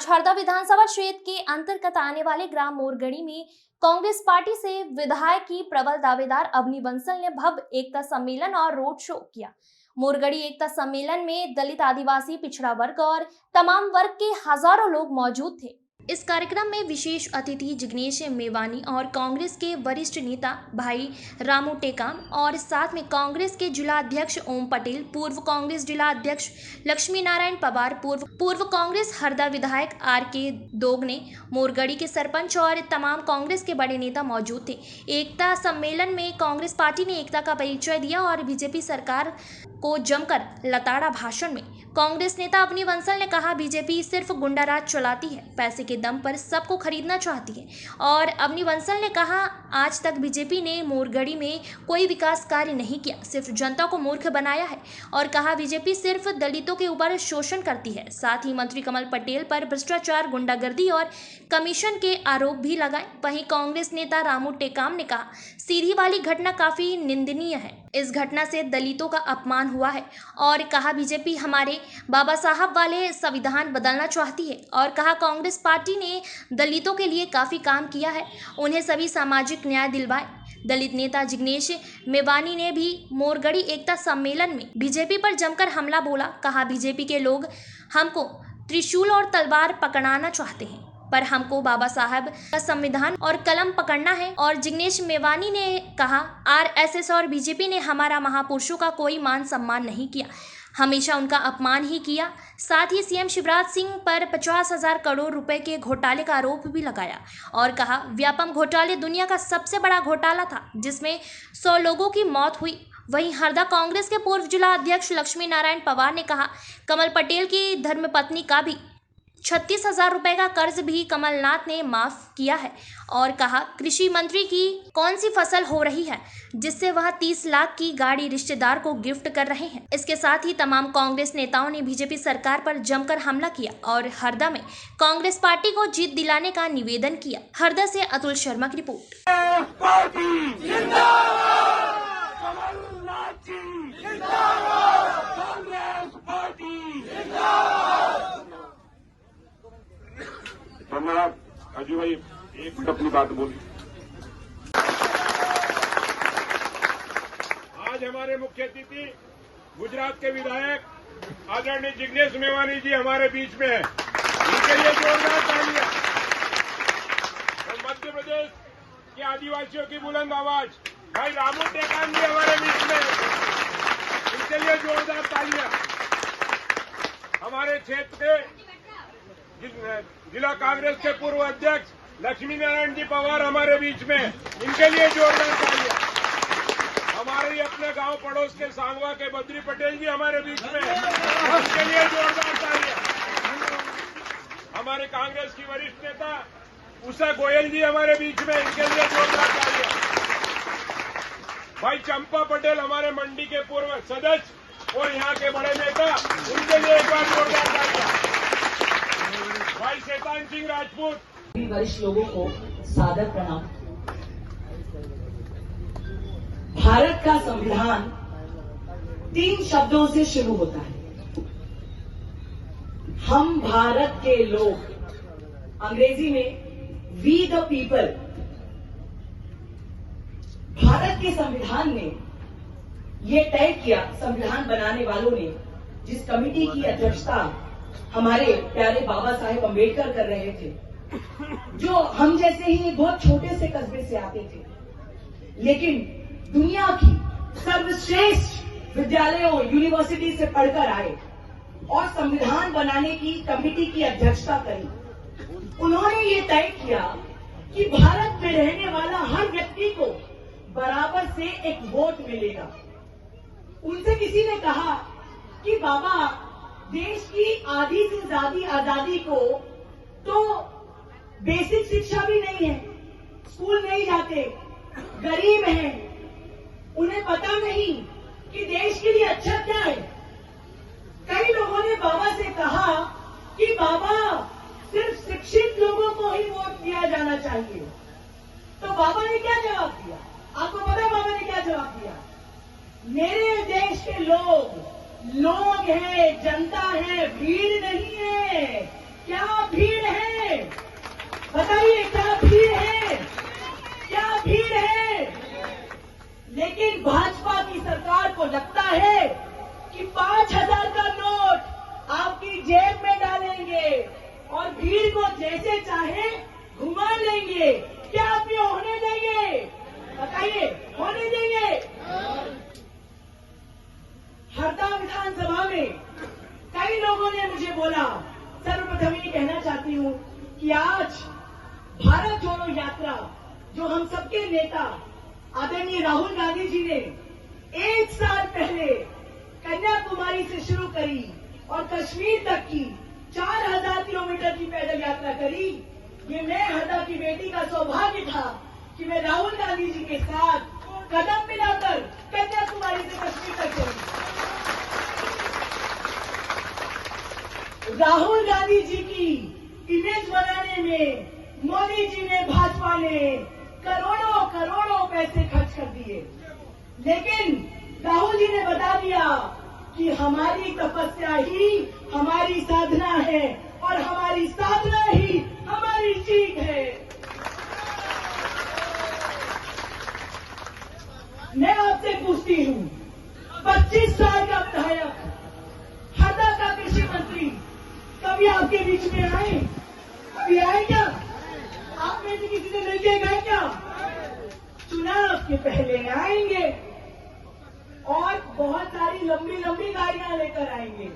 आज हरदा विधानसभा क्षेत्र के अंतर्गत आने वाले ग्राम मोरगढ़ी में कांग्रेस पार्टी से विधायक की प्रबल दावेदार अवनी बंसल ने भव्य एकता सम्मेलन और रोड शो किया। मोरगढ़ी एकता सम्मेलन में दलित, आदिवासी, पिछड़ा वर्ग और तमाम वर्ग के हजारों लोग मौजूद थे। इस कार्यक्रम में विशेष अतिथि जिग्नेश मेवानी और कांग्रेस के वरिष्ठ नेता भाई रामू टेकाम और साथ में कांग्रेस के जिला अध्यक्ष ओम पटेल, पूर्व कांग्रेस जिला अध्यक्ष लक्ष्मी नारायण पवार, पूर्व कांग्रेस हरदा विधायक आर.के. दोगने, मोरगढ़ी के सरपंच और तमाम कांग्रेस के बड़े नेता मौजूद थे। एकता सम्मेलन में कांग्रेस पार्टी ने एकता का परिचय दिया और बीजेपी सरकार को जमकर लताड़ा। भाषण में कांग्रेस नेता अवनी बंसल ने कहा, बीजेपी सिर्फ गुंडाराज चलाती है, पैसे के दम पर सबको खरीदना चाहती है। और अवनी बंसल ने कहा, आज तक बीजेपी ने मोरगढ़ी में कोई विकास कार्य नहीं किया, सिर्फ जनता को मूर्ख बनाया है। और कहा, बीजेपी सिर्फ दलितों के ऊपर शोषण करती है। साथ ही मंत्री कमल पटेल पर भ्रष्टाचार, गुंडागर्दी और कमीशन के आरोप भी लगाए। वहीं कांग्रेस नेता रामू टेकाम ने कहा, सीधी वाली घटना काफी निंदनीय है, इस घटना से दलितों का अपमान हुआ है। और कहा, बीजेपी हमारे बाबा साहब वाले संविधान बदलना चाहती है। और कहा, कांग्रेस पार्टी ने दलितों के लिए काफी काम किया है, उन्हें सभी सामाजिक न्याय दिलवाए। दलित नेता जिग्नेश मेवानी ने भी मोरगढ़ी एकता सम्मेलन में बीजेपी पर जमकर हमला बोला। कहा, बीजेपी के लोग हमको त्रिशूल और तलवार पकड़ाना चाहते हैं, पर हमको बाबा साहब का संविधान और कलम पकड़ना है। और जिग्नेश मेवानी ने कहा, आरएसएस और बीजेपी ने हमारा महापुरुषों का कोई मान सम्मान नहीं किया, हमेशा उनका अपमान ही किया। साथ ही सीएम शिवराज सिंह पर 50,000 करोड़ रुपए के घोटाले का आरोप भी लगाया। और कहा, व्यापम घोटाले दुनिया का सबसे बड़ा घोटाला था, जिसमें 100 लोगों की मौत हुई। वहीं हरदा कांग्रेस के पूर्व जिला अध्यक्ष लक्ष्मी नारायण पवार ने कहा, कमल पटेल की धर्मपत्नी का भी 36,000 रुपए का कर्ज भी कमलनाथ ने माफ किया है। और कहा, कृषि मंत्री की कौन सी फसल हो रही है जिससे वह 30 लाख की गाड़ी रिश्तेदार को गिफ्ट कर रहे हैं। इसके साथ ही तमाम कांग्रेस नेताओं ने बीजेपी सरकार पर जमकर हमला किया और हरदा में कांग्रेस पार्टी को जीत दिलाने का निवेदन किया। हरदा से अतुल शर्मा की रिपोर्ट। धन्यवाद। अजू भाई, एक मिनट अपनी बात बोली। आज हमारे मुख्य अतिथि गुजरात के विधायक आदरणीय जिग्नेश मेवानी जी हमारे बीच में है, इनके लिए जोरदार तालियां। और मध्य प्रदेश के आदिवासियों की बुलंद आवाज भाई रामू टेकाम जी हमारे बीच में है, इनके लिए जोरदार तालियां। हमारे क्षेत्र के जिला कांग्रेस के पूर्व अध्यक्ष लक्ष्मी नारायण जी पवार हमारे बीच में, इनके लिए जोरदार तालियां। हमारे अपने गांव पड़ोस के सांगवा के बद्री पटेल जी हमारे बीच में, इनके लिए जोरदार तालियां। हमारे कांग्रेस की वरिष्ठ नेता उषा गोयल जी हमारे बीच में, इनके लिए जोरदार तालियां। भाई चंपा पटेल हमारे मंडी के पूर्व सदस्य और यहाँ के बड़े नेता, उनके लिए एक बार जोरदार तालियां। भाई शैतान सिंह राजपूत, वरिष्ठ लोगों को सादर प्रणाम। भारत का संविधान 3 शब्दों से शुरू होता है, हम भारत के लोग, अंग्रेजी में वी द पीपल। भारत के संविधान ने ये तय किया, संविधान बनाने वालों ने, जिस कमेटी की अध्यक्षता हमारे प्यारे बाबा साहेब अम्बेडकर कर रहे थे, जो हम जैसे ही बहुत छोटे से कस्बे से आते थे, लेकिन दुनिया की सर्वश्रेष्ठ विद्यालयों, यूनिवर्सिटी से पढ़कर आए और संविधान बनाने की कमेटी की अध्यक्षता करी। उन्होंने ये तय किया कि भारत में रहने वाला हर व्यक्ति को बराबर से एक वोट मिलेगा। उनसे किसी ने कहा कि बाबा, देश की आधी से ज्यादा आजादी को तो बेसिक शिक्षा भी नहीं है, स्कूल नहीं जाते, गरीब हैं, उन्हें पता नहीं कि देश के लिए अच्छा क्या है। कई लोगों ने बाबा से कहा कि बाबा, सिर्फ शिक्षित लोगों को ही वोट दिया जाना चाहिए। तो बाबा ने क्या जवाब दिया? आपको पता है बाबा ने क्या जवाब दिया? मेरे देश के लोग हैं, जनता है, भीड़ नहीं है। क्या भीड़ है? बताइए, क्या भीड़ है? क्या भीड़ है? लेकिन भाजपा की सरकार को लगता है कि 5,000 का नोट आपकी जेब में डालेंगे और भीड़ को जैसे चाहे घुमा लेंगे। क्या आप ये होने देंगे? बताइए, होने देंगे? हरदा विधानसभा में कई लोगों ने मुझे बोला, सर्वप्रथम ये कहना चाहती हूँ कि आज भारत जोड़ो यात्रा जो हम सबके नेता आदरणीय राहुल गांधी जी ने 1 साल पहले कन्याकुमारी से शुरू करी और कश्मीर तक की 4,000 किलोमीटर की पैदल यात्रा करी। ये मैं हरदा की बेटी का सौभाग्य था कि मैं राहुल गांधी जी के साथ कदम मिलाकर कन्याकुमारी से कश्मीर तक चली। राहुल गांधी जी की इमेज बनाने में मोदी जी ने, भाजपा ने करोड़ों करोड़ों पैसे खर्च कर दिए, लेकिन राहुल जी ने बता दिया कि हमारी तपस्या ही हमारी साधना है और हमारी साधना ही हमारी जीत है। मैं आपसे पूछती हूँ, 25 साल का विधायक, हरदा का कृषि मंत्री कभी आपके बीच में आए? कभी आए क्या? आप में से किसी से मिलके गए क्या? चुनाव के पहले आएंगे और बहुत सारी लंबी लंबी गाड़ियां लेकर आएंगे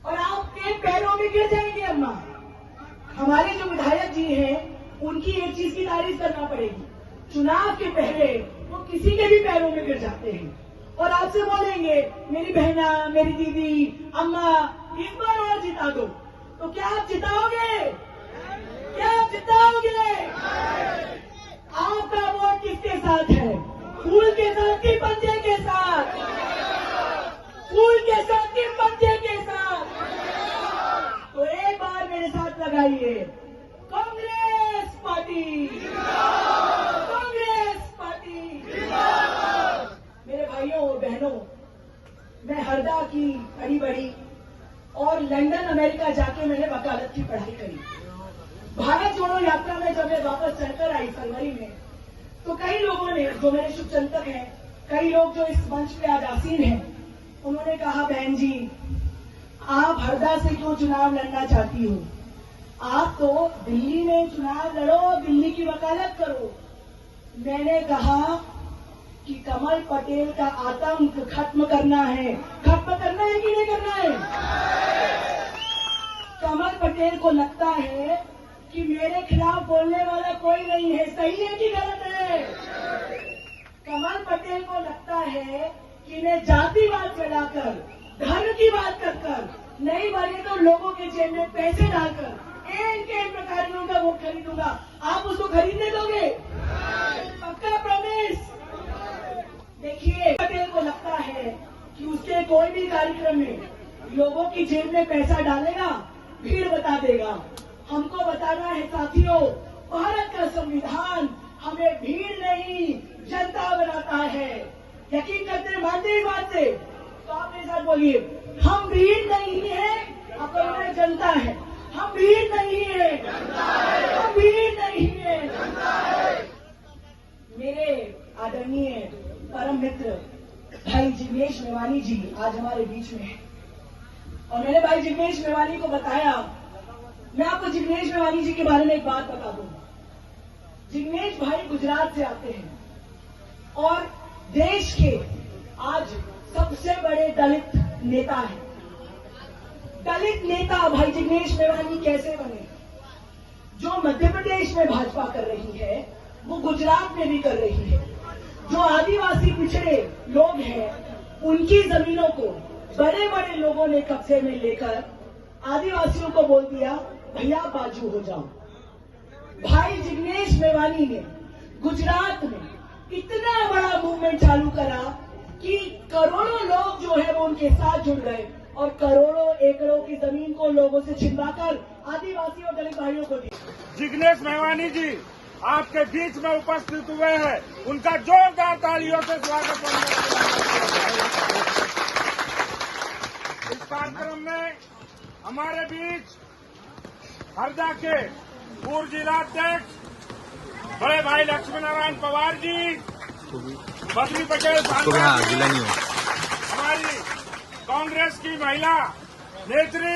और आपके पैरों में गिर जाएंगे। अम्मा, हमारे जो विधायक जी हैं उनकी एक चीज की तारीफ करना पड़ेगी, चुनाव के पहले वो किसी के भी पैरों में गिर जाते हैं और आपसे बोलेंगे, मेरी बहना, मेरी दीदी, अम्मा, इस बार और जिता दो। तो क्या आप जिताओगे? क्या आप जिताओगे? आपका वोट किसके साथ है? फूल के साथ कि पंजे के साथ? फूल के साथ कि पंजे के साथ? तो एक बार मेरे साथ लगाइए, कांग्रेस पार्टी, कांग्रेस पार्टी। मेरे भाइयों और बहनों, मैं हरदा की बड़ी बड़ी और लंदन अमेरिका जाके मैंने वकालत की पढ़ाई करी। भारत जोड़ो यात्रा में जब मैं वापस चलकर आई फरवरी में, तो कई लोगों ने, जो मेरे शुभचिंतक हैं, कई लोग जो इस मंच पे आज आसीन हैं, उन्होंने कहा, बहन जी आप हरदा से क्यों चुनाव लड़ना चाहती हो? आप तो दिल्ली में चुनाव लड़ो, दिल्ली की वकालत करो। मैंने कहा कि कमल पटेल का आतंक खत्म करना है। खत्म करना है कि नहीं करना है? कमल पटेल को लगता है कि मेरे खिलाफ बोलने वाला कोई नहीं है। सही है कि गलत है? कमल पटेल को लगता है कि मैं जातिवाद फैलाकर, धर्म की बात कर नहीं बने तो लोगों के जेब में पैसे डालकर इनके इन प्रकारियों का वोट खरीदूंगा। आप उसको खरीदने दोगे? पक्का प्रॉमिस? देखिए, पटेल को लगता है कि उसके कोई भी कार्यक्रम में लोगों की जेब में पैसा डालेगा, भीड़ बता देगा। हमको बताना है साथियों, भारत का संविधान हमें भीड़ नहीं जनता बनाता है। यकीन करते हैं, मानते हैं बात से? तो आप मेरे साथ बोलिए, हम भीड़ नहीं है, आपको हमारी जनता है। हम भीड़ नहीं है, हम भीड़ नहीं है। मेरे आदरणीय परम मित्र भाई जिग्नेश मेवानी जी आज हमारे बीच में हैं और मैंने भाई जिग्नेश मेवानी को बताया, मैं आपको जिग्नेश मेवानी जी के बारे में एक बात बता दूं। जिग्नेश भाई गुजरात से आते हैं और देश के आज सबसे बड़े दलित नेता हैं। दलित नेता भाई जिग्नेश मेवानी कैसे बने? जो मध्य प्रदेश में भाजपा कर रही है वो गुजरात में भी कर रही है। जो आदिवासी पिछड़े लोग हैं उनकी जमीनों को बड़े बड़े लोगों ने कब्जे में लेकर आदिवासियों को बोल दिया, भैया बाजू हो जाओ। भाई जिग्नेश मेवानी ने गुजरात में इतना बड़ा मूवमेंट चालू करा कि करोड़ों लोग जो है वो उनके साथ जुड़ गए और करोड़ों एकड़ों की जमीन को लोगों से छिनवाकर आदिवासी और दलित भाइयों को दी। जिग्नेश मेवानी जी आपके बीच में उपस्थित हुए हैं, उनका जोरदार तालियों से स्वागत इस कार्यक्रम में हमारे बीच हरदा के पूर्व जिलाध्यक्ष बड़े भाई लक्ष्मी नारायण पवार जी, बद्री पटेल सांसद जी, हमारी कांग्रेस की महिला नेत्री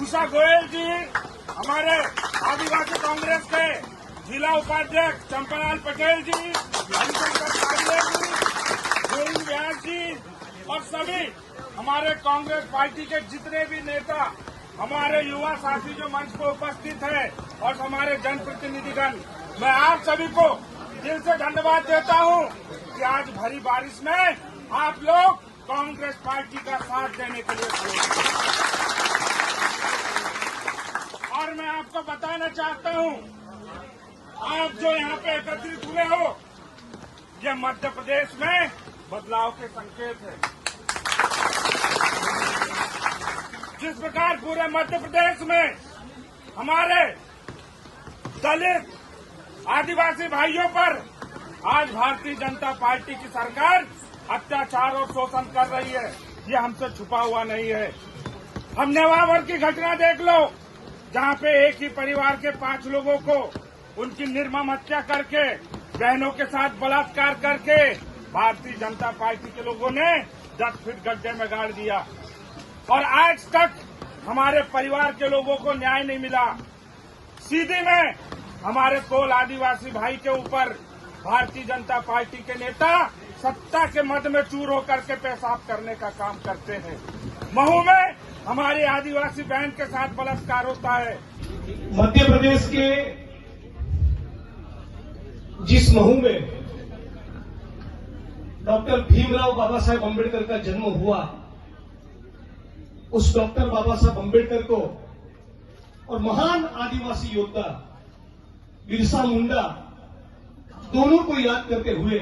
उषा गोयल जी, हमारे आदिवासी कांग्रेस के जिला उपाध्यक्ष चंपालाल पटेल जी, हरिशंकर पांडे जी, गोविंद व्यास जी और सभी हमारे कांग्रेस पार्टी के जितने भी नेता, हमारे युवा साथी जो मंच पर उपस्थित है और हमारे जनप्रतिनिधिगण, मैं आप सभी को दिल से धन्यवाद देता हूं कि आज भरी बारिश में आप लोग कांग्रेस पार्टी का साथ देने के लिए खड़े हैं। और मैं आपको बताना चाहता हूं, आप जो यहाँ पे एकत्रित हुए हो, ये मध्य प्रदेश में बदलाव के संकेत है। जिस प्रकार पूरे मध्य प्रदेश में हमारे दलित आदिवासी भाइयों पर आज भारतीय जनता पार्टी की सरकार अत्याचार और शोषण कर रही है, ये हमसे छुपा हुआ नहीं है। हम नेवावर की घटना देख लो, जहां पे एक ही परिवार के 5 लोगों को उनकी निर्मम हत्या करके, बहनों के साथ बलात्कार करके भारतीय जनता पार्टी के लोगों ने 10 फीट गड्ढे में गाड़ दिया और आज तक हमारे परिवार के लोगों को न्याय नहीं मिला। सीधी में हमारे कोल आदिवासी भाई के ऊपर भारतीय जनता पार्टी के नेता सत्ता के मद में चूर होकर के पेशाब करने का काम करते हैं। महू में हमारी आदिवासी बहन के साथ बलात्कार होता है। मध्य प्रदेश के जिस महू में डॉक्टर भीमराव बाबा साहेब अम्बेडकर का जन्म हुआ, उस डॉक्टर बाबा साहेब अम्बेडकर को और महान आदिवासी योद्धा बिरसा मुंडा दोनों को याद करते हुए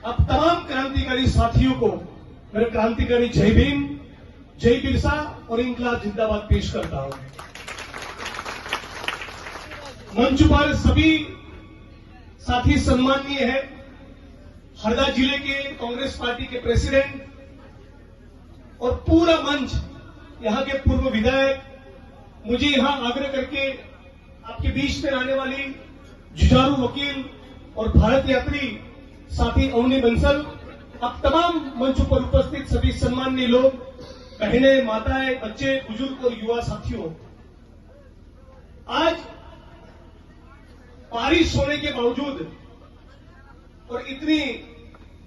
अब तमाम क्रांतिकारी साथियों को मेरे क्रांतिकारी जय भीम, जय बिरसा और इंकलाब जिंदाबाद पेश करता हूं। मंच पर सभी साथी सम्माननीय है। हरदा जिले के कांग्रेस पार्टी के प्रेसिडेंट और पूरा मंच, यहां के पूर्व विधायक, मुझे यहां आग्रह करके आपके बीच में आने वाली जुझारू वकील और भारत यात्री साथी अवनी बंसल, अब तमाम मंचों पर उपस्थित सभी सम्माननीय लोग, बहनें, माताएं, बच्चे, बुजुर्ग और युवा साथियों, आज बारिश होने के बावजूद और इतनी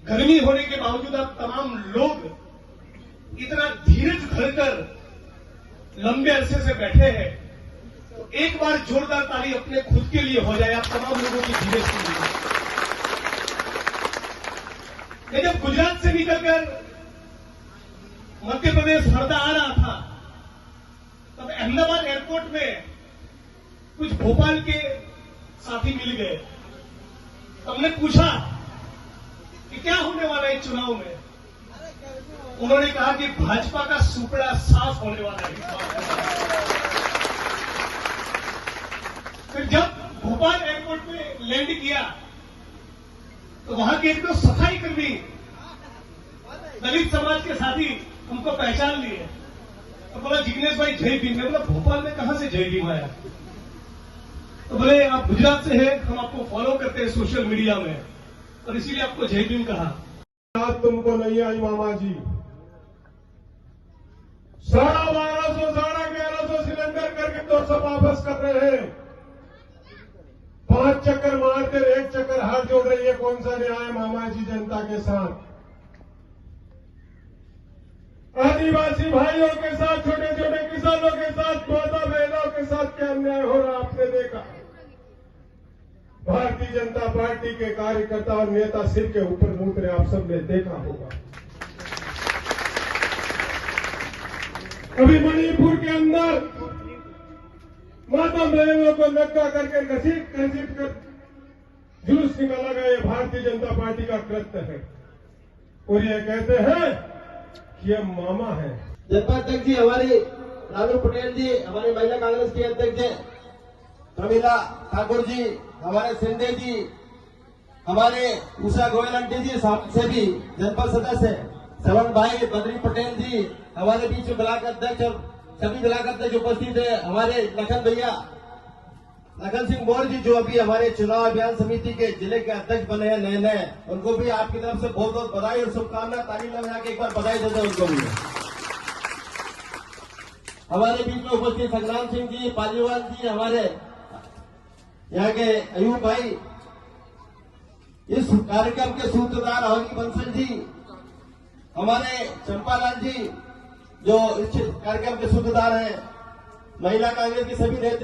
गर्मी होने के बावजूद अब तमाम लोग इतना धीरज धरकर लंबे अरसे से बैठे हैं, तो एक बार जोरदार ताली अपने खुद के लिए हो जाए, आप तमाम लोगों की धीरज के लिए। मैं जब गुजरात से निकलकर मध्य प्रदेश हरदा आ रहा था, तब अहमदाबाद एयरपोर्ट में कुछ भोपाल के साथी मिल गए। हमने पूछा कि क्या होने वाला है चुनाव में। उन्होंने कहा कि भाजपा का सुपड़ा साफ होने वाला है। फिर जब भोपाल एयरपोर्ट में लैंड किया तो वहां के एक दो सफाई कर्मी दलित समाज के साथी हमको पहचान लिए, तो बोला जिग्नेश भाई जय भीम। मैं बोला भोपाल में कहां से जय भीम आया? तो बोले आप गुजरात से हैं, हम आपको फॉलो करते हैं सोशल मीडिया में और इसीलिए आपको जय भीम कहा। तुमको नहीं आई मामा जी, 1250 1150 सिलेंडर करके 200 वापस कर रहे हैं। 5 चक्कर मारते, 1 चक्कर हाथ जोड़ रही है। कौन सा न्याय मामा जी जनता के साथ? आदिवासी भाइयों के साथ, छोटे छोटे किसानों के साथ, माता बहनों के साथ क्या अन्याय हो रहा आपने देखा। भारतीय जनता पार्टी के कार्यकर्ता और नेता सिर के ऊपर मुद्रे आप सबने देखा होगा। अभी मणिपुर के अंदर माता बहनों को धक्का करके घसीट कर जुलूस निकाला गया, ये भारतीय जनता पार्टी का कृत्य है और ये कहते हैं कि ये मामा है। जनपद अध्यक्ष जी हमारे रानू पटेल जी, हमारे महिला कांग्रेस के अध्यक्ष हैं प्रमीला ठाकुर जी, हमारे सिंधे जी, हमारे उषा गोयल आंटी जी, से भी जनपद सदस्य श्रवण भाई, बद्री पटेल जी, हमारे बीच ब्लॉक अध्यक्ष और सभी ब्लॉक अध्यक्ष उपस्थित है, हमारे लखन सिंह बोर जी जो अभी हमारे चुनाव अभियान समिति के जिले के अध्यक्ष बने हैं नए, उनको भी आपकी तरफ से बहुत बहुत बधाई और शुभकामना। ताली लगा के एक बार बधाई देते हैं उनको भी। हमारे बीच में उपस्थित संग्राम सिंह जी, पालीवाल जी, हमारे यहाँ के अयूब भाई, इस कार्यक्रम के सूत्रधार हनी बंसल जी, हमारे चंपालाल जी जो इस कार्यक्रम के सूत्रधार हैं, महिला कांग्रेस की सभी नेता